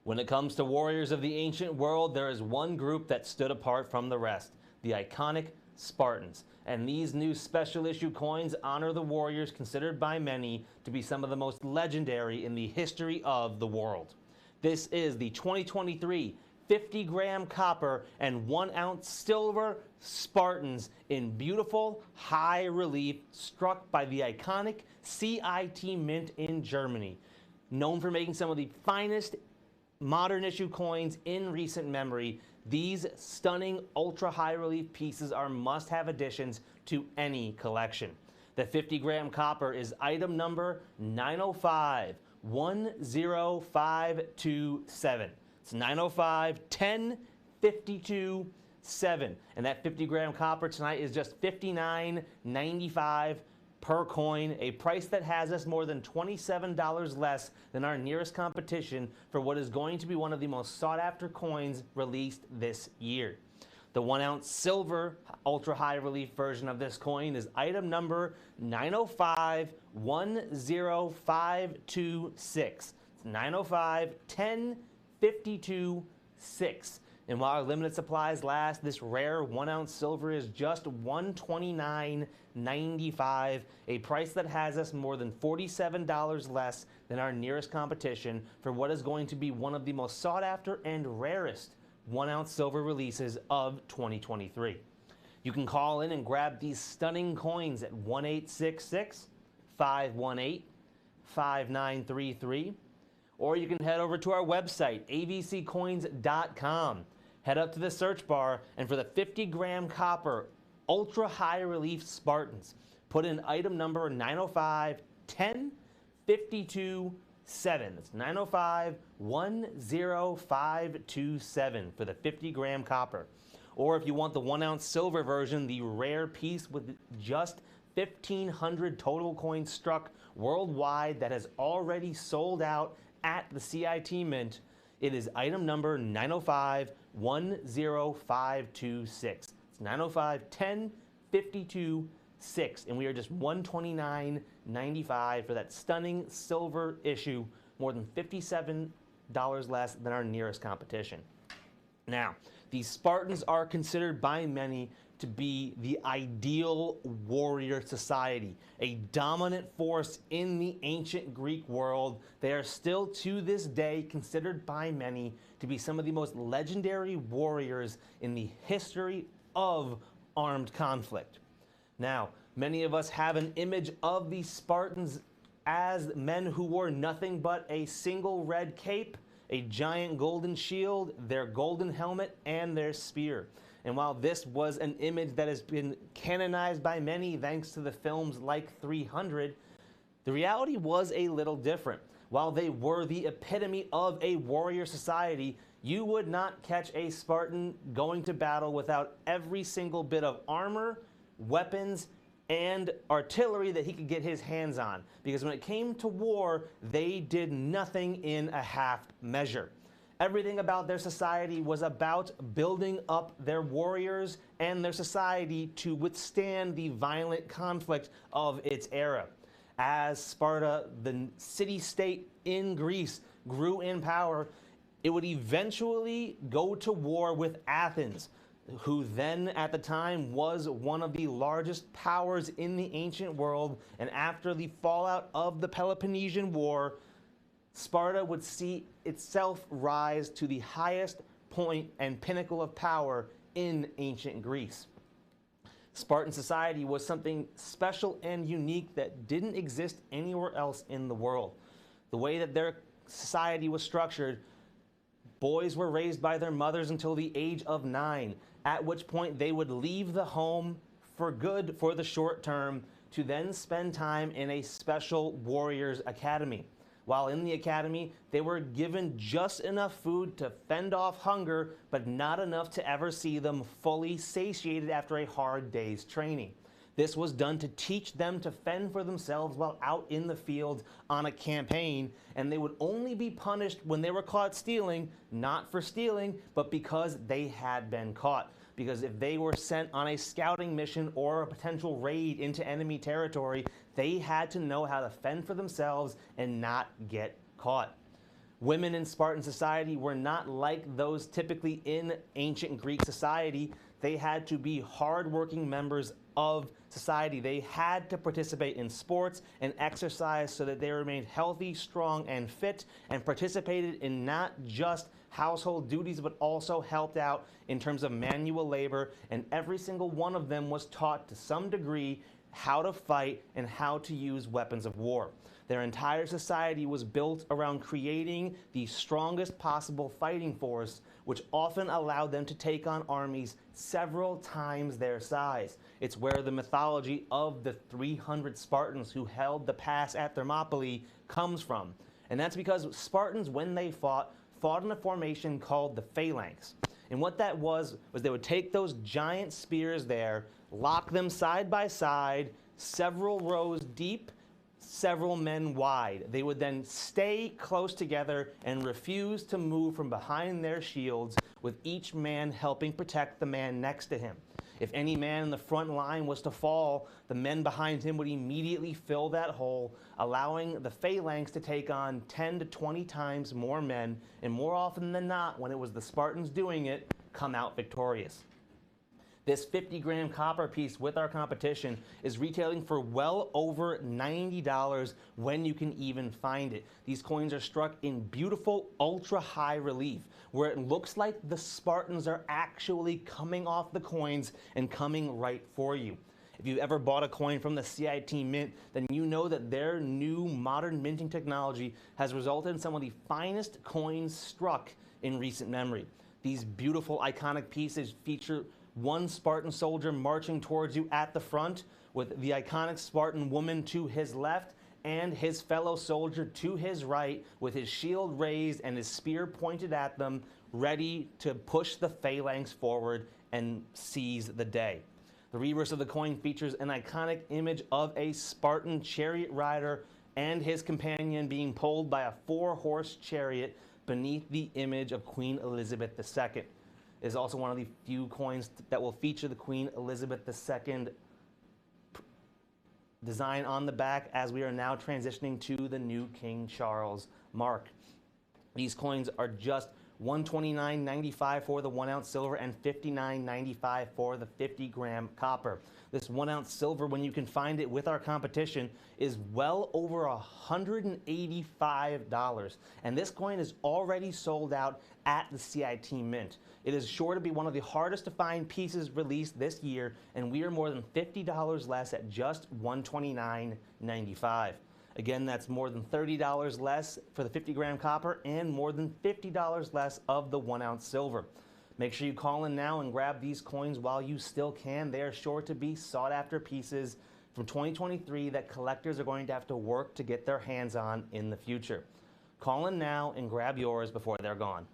When it comes to warriors of the ancient world, there is one group that stood apart from the rest, the iconic Spartans. And these new special issue coins honor the warriors considered by many to be some of the most legendary in the history of the world. This is the 2023 50-gram copper and 1-ounce silver Spartans in beautiful high relief, struck by the iconic CIT Mint in Germany. Known for making some of the finest modern issue coins in recent memory, these stunning ultra high relief pieces are must-have additions to any collection. The 50-gram copper is item number 905-10527. It's 905-10-52-7. And that 50-gram copper tonight is just $59.95 per coin, a price that has us more than $27 less than our nearest competition for what is going to be one of the most sought-after coins released this year. The 1-ounce silver ultra high relief version of this coin is item number 905-10526. It's 905-10-52-6. And while our limited supplies last, this rare 1-ounce silver is just $129.95, a price that has us more than $47 less than our nearest competition for what is going to be one of the most sought after and rarest 1-ounce silver releases of 2023. You can call in and grab these stunning coins at 1-866-518-5933, or you can head over to our website, avccoins.com. Head up to the search bar, and for the 50-gram copper ultra high relief Spartans, put in item number 905-10-52-7. That's 905-10527 for the 50-gram copper. Or if you want the 1-ounce silver version, the rare piece with just 1,500 total coins struck worldwide that has already sold out at the CIT Mint, it is item number 905-10526. It's 905-10-52-6, and we are just $129.95 for that stunning silver issue, more than $57 less than our nearest competition. Now, these Spartans are considered by many to be the ideal warrior society, a dominant force in the ancient Greek world. They are still to this day considered by many to be some of the most legendary warriors in the history of armed conflict. Now, many of us have an image of these Spartans as men who wore nothing but a single red cape, a giant golden shield, their golden helmet, and their spear. And while this was an image that has been canonized by many thanks to the films like 300, the reality was a little different. While they were the epitome of a warrior society, you would not catch a Spartan going to battle without every single bit of armor, weapons, and artillery that he could get his hands on. Because when it came to war, they did nothing in a half measure. Everything about their society was about building up their warriors and their society to withstand the violent conflict of its era. As Sparta, the city-state in Greece, grew in power, it would eventually go to war with Athens, who then at the time was one of the largest powers in the ancient world. And after the fallout of the Peloponnesian War, Sparta would see itself rise to the highest point and pinnacle of power in ancient Greece. Spartan society was something special and unique that didn't exist anywhere else in the world. The way that their society was structured, boys were raised by their mothers until the age of 9, at which point they would leave the home for good for the short term to then spend time in a special warriors academy. While in the academy, they were given just enough food to fend off hunger, but not enough to ever see them fully satiated after a hard day's training. This was done to teach them to fend for themselves while out in the field on a campaign, and they would only be punished when they were caught stealing, not for stealing, but because they had been caught. Because if they were sent on a scouting mission or a potential raid into enemy territory, they had to know how to fend for themselves and not get caught. Women in Spartan society were not like those typically in ancient Greek society. They had to be hardworking members of society. They had to participate in sports and exercise so that they remained healthy, strong, and fit, and participated in not just household duties, but also helped out in terms of manual labor. And every single one of them was taught to some degree how to fight and how to use weapons of war. Their entire society was built around creating the strongest possible fighting force, which often allowed them to take on armies several times their size. It's where the mythology of the 300 Spartans who held the pass at Thermopylae comes from. And that's because Spartans, when they fought in a formation called the phalanx. And what that was they would take those giant spears there, lock them side by side, several rows deep, several men wide. They would then stay close together and refuse to move from behind their shields, with each man helping protect the man next to him. If any man in the front line was to fall, the men behind him would immediately fill that hole, allowing the phalanx to take on 10 to 20 times more men, and more often than not, when it was the Spartans doing it, come out victorious. This 50-gram copper piece with our competition is retailing for well over $90 when you can even find it. These coins are struck in beautiful ultra-high relief, where it looks like the Spartans are actually coming off the coins and coming right for you. If you've ever bought a coin from the CIT Mint, then you know that their new modern minting technology has resulted in some of the finest coins struck in recent memory. These beautiful iconic pieces feature one Spartan soldier marching towards you at the front, with the iconic Spartan woman to his left and his fellow soldier to his right, with his shield raised and his spear pointed at them, ready to push the phalanx forward and seize the day. The reverse of the coin features an iconic image of a Spartan chariot rider and his companion being pulled by a 4-horse chariot beneath the image of Queen Elizabeth II. Is also one of the few coins that will feature the Queen Elizabeth II design on the back, as we are now transitioning to the new King Charles mark. These coins are just $129.95 for the 1-ounce silver and $59.95 for the 50-gram copper. This 1-ounce silver, when you can find it with our competition, is well over $185. And this coin is already sold out at the CIT Mint. It is sure to be one of the hardest to find pieces released this year, and we are more than $50 less at just $129.95. Again, that's more than $30 less for the 50-gram copper and more than $50 less of the 1-ounce silver. Make sure you call in now and grab these coins while you still can. They are sure to be sought-after pieces from 2023 that collectors are going to have to work to get their hands on in the future. Call in now and grab yours before they're gone.